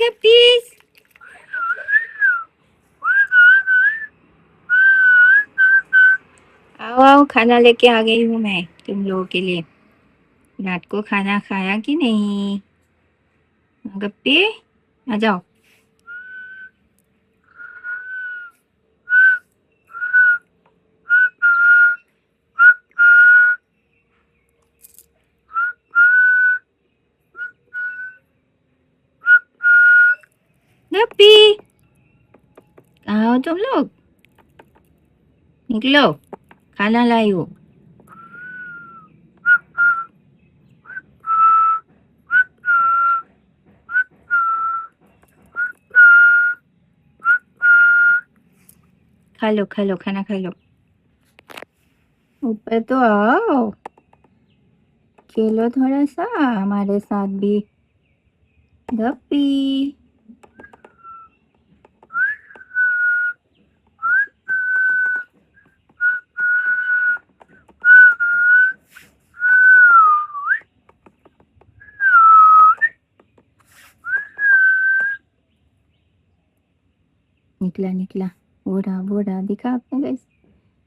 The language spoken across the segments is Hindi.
गप्पीज, आओ आओ, खाना लेके आ गई हूँ मैं तुम लोगों के लिए। रात को खाना खाया कि नहीं? गप्पी, आ जाओ। गप्पी, कहाँ हो तुम लोग? निकलो, खाना लाई हूँ। खा लो, खाना खा लो। ऊपर तो आओ, खेलो थोड़ा सा हमारे साथ भी। गप्पी, निकला निकला। वो रहा दिखा आपने गाइस,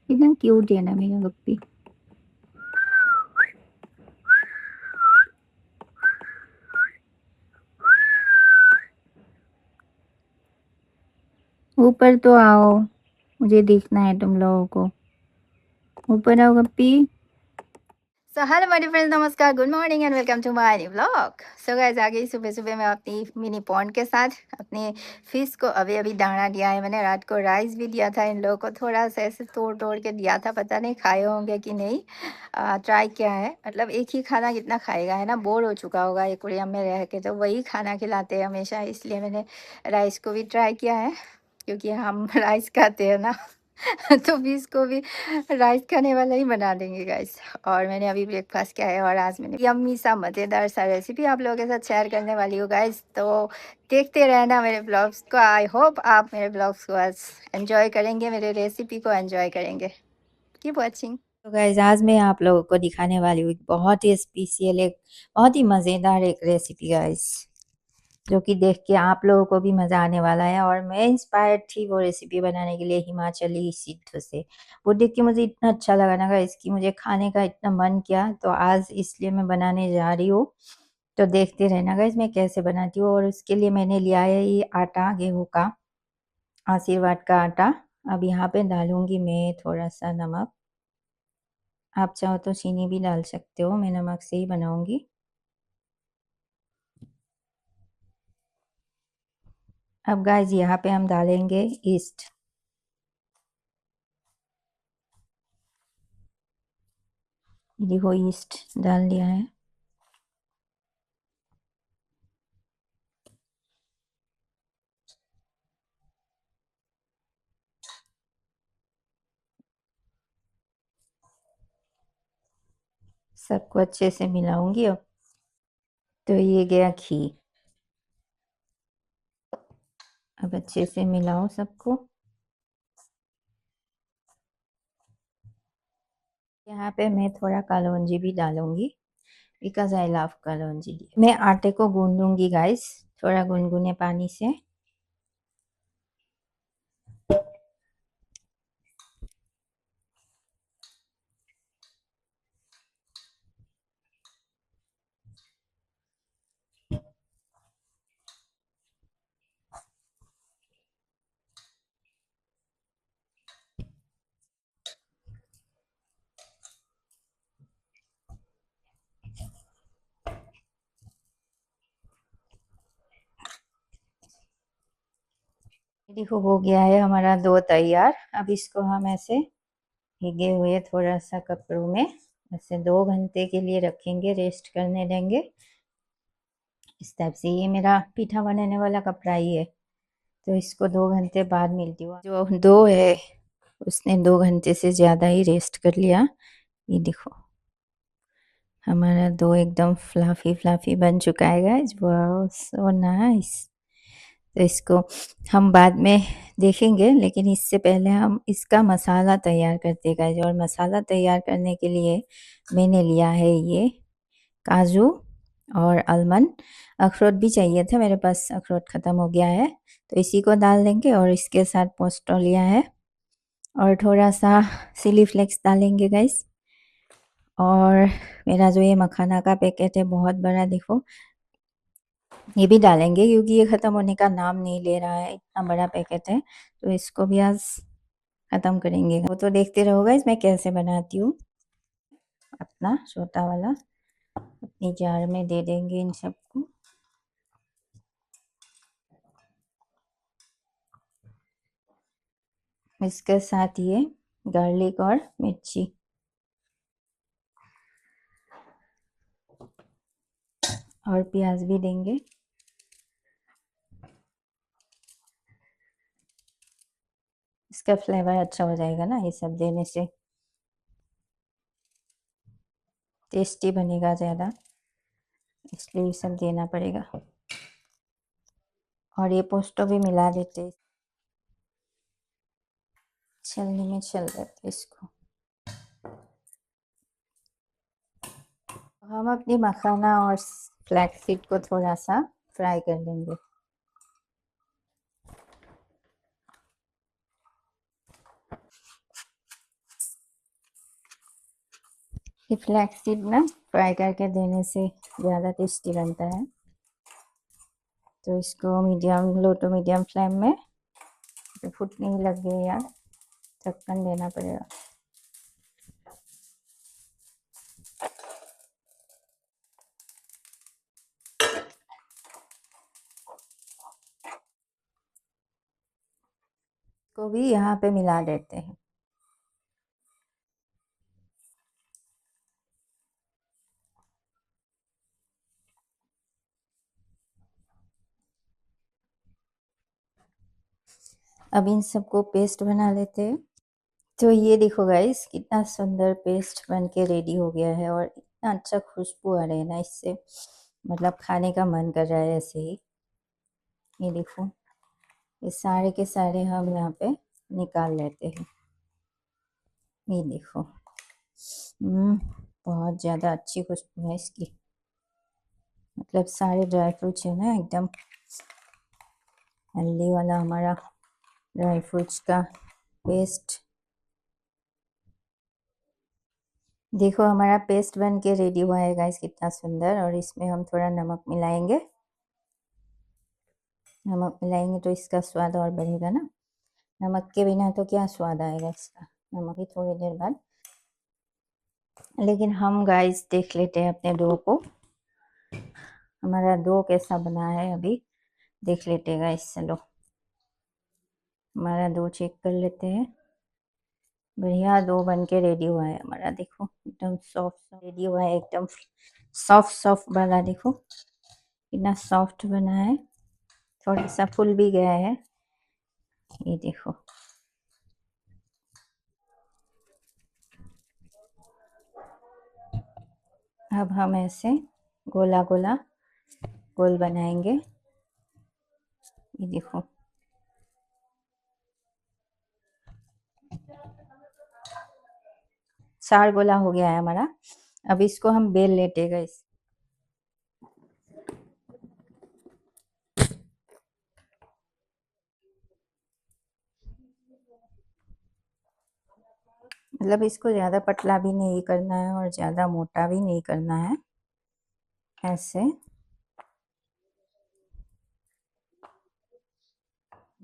कितना क्यूट है ना मेरा गप्पी। ऊपर तो आओ, मुझे दिखना है तुम लोगों को। ऊपर आओ गप्पी। सो हेलो माय फ्रेंड्स, नमस्कार, good morning and welcome to my new vlog. So guys, आ गई सुबह सुबह मैं अपनी मिनी पॉन्ड के साथ। अपने फिश को अभी अभी दाना दिया है मैंने। रात को राइस भी दिया था इन लोगों को, थोड़ा सा ऐसे तोड़ तोड़ के दिया था, पता नहीं खाए होंगे कि नहीं। ट्राई किया है, मतलब एक ही खाना कितना खाएगा, है ना, बोर हो चुका होगा एक्वेरियम में रह के, तो वही खाना खिलाते हैं हमेशा, इसलिए मैंने राइस को भी ट्राई किया है, क्योंकि हम राइस खाते हैं ना। तो भी इसको भी राइस खाने वाला ही बना देंगे गाइस। और मैंने अभी ब्रेकफास्ट किया है और आज मैंने यम्मी सा मज़ेदार सा रेसिपी आप लोगों के साथ शेयर करने वाली हूँ गाइस। तो देखते रहना मेरे ब्लॉग्स को। आई होप आप मेरे ब्लॉग्स को आज एंजॉय करेंगे, मेरे रेसिपी को एंजॉय करेंगे। Keep watching. तो गाइस, आज मैं आप लोगों को दिखाने वाली हूँ एक बहुत ही स्पेशल, एक बहुत ही मज़ेदार एक रेसिपी गाइस, जो कि देख के आप लोगों को भी मज़ा आने वाला है। और मैं इंस्पायर्ड थी वो रेसिपी बनाने के लिए हिमाचली सिद्ध से। वो देख के मुझे इतना अच्छा लगा ना गाइस, इसकी मुझे खाने का इतना मन किया, तो आज इसलिए मैं बनाने जा रही हूँ। तो देखते रहना गाइस मैं कैसे बनाती हूँ। और उसके लिए मैंने लिया है ये आटा, गेहूँ का, आशीर्वाद का आटा। अब यहाँ पे डालूंगी मैं थोड़ा सा नमक। आप चाहो तो चीनी भी डाल सकते हो, मैं नमक से ही बनाऊंगी। अब गाइस यहाँ पे हम डालेंगे ईस्ट। देखो, ईस्ट डाल दिया है। सबको अच्छे से मिलाऊंगी अब। तो ये गया घी। अब अच्छे से मिलाओ सबको। यहाँ पे मैं थोड़ा कलौंजी भी डालूंगी, बिकॉज आई लव कलौंजी। मैं आटे को गूंदूंगी गाइस, थोड़ा गुनगुने पानी से। देखो, हो गया है हमारा डो तैयार। अब इसको हम ऐसे भीगे हुए थोड़ा सा कपड़ों में ऐसे 2 घंटे के लिए रखेंगे, रेस्ट करने देंगे। इस टाइप से, ये मेरा पीठा बनाने वाला कपड़ा ही है, तो इसको 2 घंटे बाद मिलती हूँ। जो डो है उसने 2 घंटे से ज़्यादा ही रेस्ट कर लिया। ये देखो, हमारा डो एकदम फ्लफी फ्लफी बन चुका है गाइस। Wow, so nice. तो इसको हम बाद में देखेंगे, लेकिन इससे पहले हम इसका मसाला तैयार करते हैं गाइस। और मसाला तैयार करने के लिए मैंने लिया है ये काजू और आलमंड, अखरोट भी चाहिए थे मेरे पास, अखरोट ख़त्म हो गया है तो इसी को डाल देंगे। और इसके साथ पोस्टो लिया है और थोड़ा सा चिली फ्लेक्स डालेंगे गाइस। और मेरा जो ये मखाना का पैकेट है बहुत बड़ा, देखो ये भी डालेंगे क्योंकि ये ख़त्म होने का नाम नहीं ले रहा है, इतना बड़ा पैकेट है तो इसको भी आज ख़त्म करेंगे। वो तो देखते रहो गाइस मैं कैसे बनाती हूँ। अपना छोटा वाला अपनी जार में दे देंगे इन सबको। इसके साथ ये गार्लिक और मिर्ची और प्याज भी देंगे। इसका फ्लेवर अच्छा हो जाएगा ना ये सब देने से, टेस्टी बनेगा ज़्यादा, इसलिए ये सब देना पड़ेगा। और ये पोस्टो भी मिला देते, छलनी में चल देते इसको। हम अपनी मखाना और फ्लैक्स सीड को थोड़ा सा फ्राई कर देंगे। ये फ्लैक्स सीड ना फ्राई करके देने से ज़्यादा टेस्टी बनता है। तो इसको medium, low to medium flame में, तो फुटने ही लग गए यार, ढक्कन देना पड़ेगा। को भी यहाँ पे मिला देते हैं। अब इन सबको पेस्ट बना लेते हैं। तो ये देखो गाइस कितना सुंदर पेस्ट बन के रेडी हो गया है और इतना अच्छा खुशबू आ रही है ना इससे, मतलब खाने का मन कर रहा है ऐसे ही। ये देखो ये सारे के सारे हम यहाँ पे निकाल लेते हैं। ये देखो बहुत ज़्यादा अच्छी खुशबू है इसकी, मतलब सारे ड्राई फ्रूट्स है ना एकदम हेल्दी वाला हमारा ड्राई फ्रूट्स का पेस्ट। देखो हमारा पेस्ट बन के रेडी हुआ है गाइस, कितना सुंदर। और इसमें हम थोड़ा नमक मिलाएंगे, नमक मिलाएंगे तो इसका स्वाद और बढ़ेगा ना। नमक के बिना तो क्या स्वाद आएगा इसका, नमक ही थोड़ी देर बाद। लेकिन हम गाइस देख लेते हैं अपने डो को, हमारा डो कैसा बना है अभी देख लेते हैं गाइस। चलो हमारा डो चेक कर लेते हैं। बढ़िया डो बन के रेडी हुआ है हमारा, देखो एकदम सॉफ्ट रेडी हुआ है, एकदम सॉफ्ट सॉफ्ट वाला। देखो कितना सॉफ्ट बना है, थोड़ा सा फूल भी गया है। ये देखो अब हम ऐसे गोला गोला गोल बनाएंगे। ये देखो 4 गोला हो गया है हमारा। अब इसको हम बेल लेते गाइस। मतलब इसको ज़्यादा पतला भी नहीं करना है और ज़्यादा मोटा भी नहीं करना है, ऐसे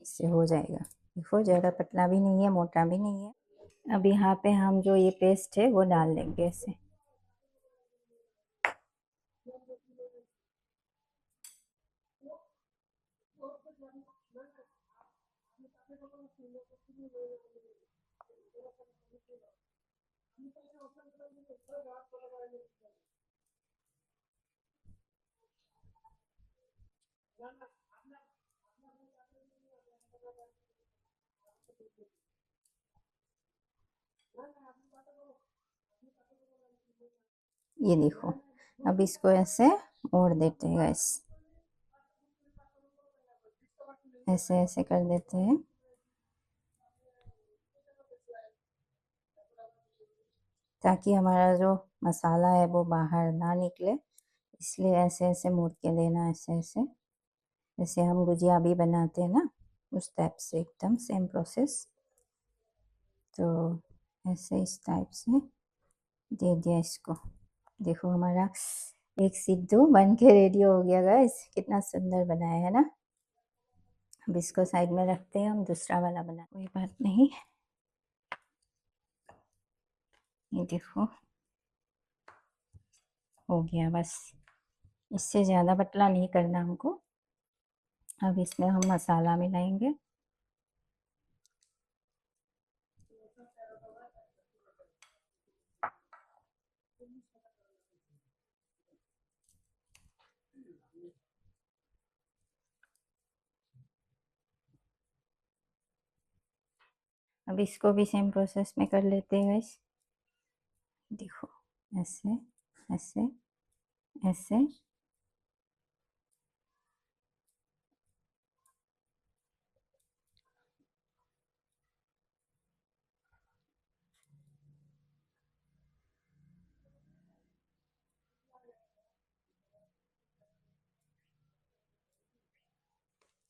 इससे हो जाएगा। देखो ज़्यादा पतला भी नहीं है मोटा भी नहीं है। अब यहाँ पे हम जो ये पेस्ट है वो डाल देंगे ऐसे। ये देखो अब इसको ऐसे मोड़ देते हैं गैस, ऐसे ऐसे कर देते हैं ताकि हमारा जो मसाला है वो बाहर ना निकले। इसलिए ऐसे ऐसे मोड़ के लेना, ऐसे ऐसे, जैसे हम गुजिया भी बनाते हैं ना, उस टाइप से एकदम सेम प्रोसेस। तो ऐसे इस टाइप से दे दिया इसको। देखो हमारा एक सिद्धू बन के रेडी हो गया गाइस, कितना सुंदर बनाया है ना। अब इसको साइड में रखते हैं, हम दूसरा वाला बना, कोई बात नहीं। ये देखो हो गया, बस इससे ज़्यादा पतला नहीं करना हमको। अब इसमें हम मसाला मिलाएंगे। अब इसको भी सेम प्रोसेस में कर लेते हैं गाइस। देखो ऐसे ऐसे ऐसे।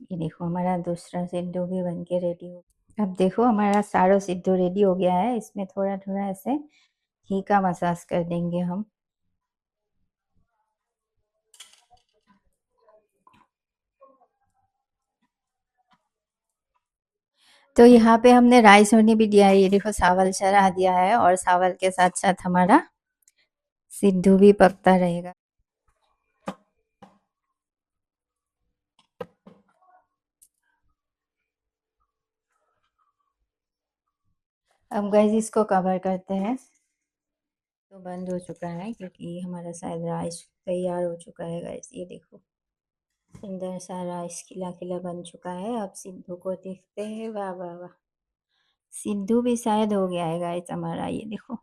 ये देखो हमारा दूसरा सिद्धू भी बन के रेडी हो। अब देखो हमारा सारा सिद्धू रेडी हो गया है। इसमें थोड़ा थोड़ा ऐसे घी का मसाज कर देंगे हम। तो यहाँ पे हमने राइस होने भी दिया है। ये देखो चावल चढ़ा दिया है, और चावल के साथ साथ हमारा सिद्धू भी पकता रहेगा। अब गाइस इसको कवर करते हैं। तो बंद हो चुका है क्योंकि हमारा शायद राइस तैयार हो चुका है गाइस। ये देखो सुंदर सा राइस खिला खिला बन चुका है। अब सिद्धू को देखते हैं। वाह वाह वाह, सिद्धू भी शायद हो गया है गाइस हमारा। ये देखो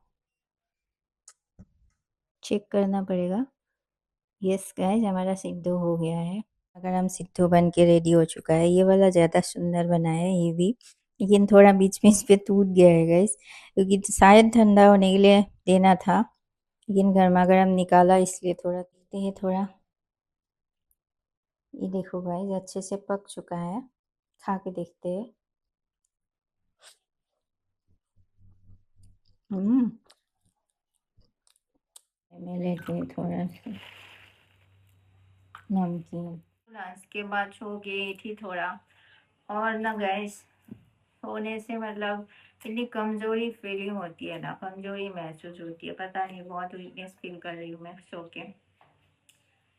चेक करना पड़ेगा। यस गाइस हमारा सिद्धू हो गया है। अगर हम सिद्धू बन के रेडी हो चुका है। ये वाला ज़्यादा सुंदर बना है ये भी, लेकिन थोड़ा बीच में इस पे टूट गया है गाइस, क्योंकि शायद ठंडा होने के लिए देना था, लेकिन गर्मा गर्म निकाला इसलिए थोड़ा देते हैं थोड़ा। ये देखो गाइस अच्छे से पक चुका है। खा के देखते हैं। हम्म, मैं लेते हैं थोड़ा सा नमकीन। लंच के बाद सो गई थी थोड़ा, और ना गैस सोने से मतलब इतनी कमजोरी फीलिंग होती है ना, कमजोरी महसूस होती है, पता नहीं बहुत वीकनेस फील कर रही हूँ मैं सो के।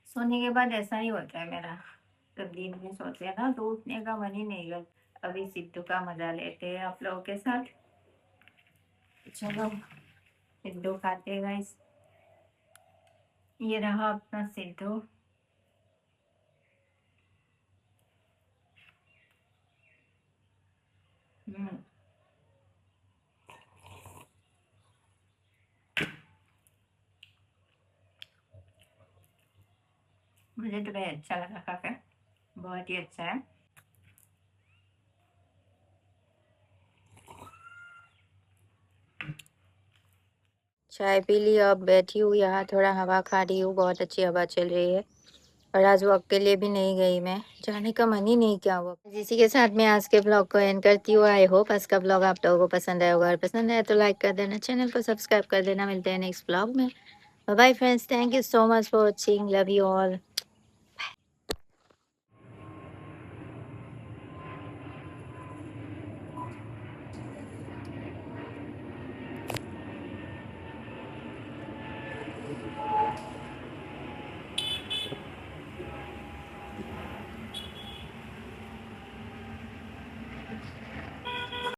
सोने के बाद ऐसा ही होता है मेरा, जब दिन में सोते हैं ना तो उठने का मन ही नहीं करता। अभी सिद्धू का मजा लेते हैं आप लोगों के साथ। चलो सिद्धू खाते हैं गाइस। ये रहा अपना सिद्धू। हम्म, मुझे तो बहुत अच्छा लगा खा के, बहुत ही अच्छा है। चाय पी ली, अब बैठी हूँ यहाँ थोड़ा हवा खा रही हूँ। बहुत अच्छी हवा चल रही है, और आज वो अकेले भी नहीं गई, मैं जाने का मन ही नहीं किया। वो इसी के साथ मैं आज के ब्लॉग को एंड करती हूँ। आई होप आज का ब्लॉग आप लोगों को पसंद आया होगा, और पसंद आया तो लाइक कर देना, चैनल को सब्सक्राइब कर देना। मिलते हैं नेक्स्ट ब्लॉग में। Bye bye friends, thank you so much for watching, love you all.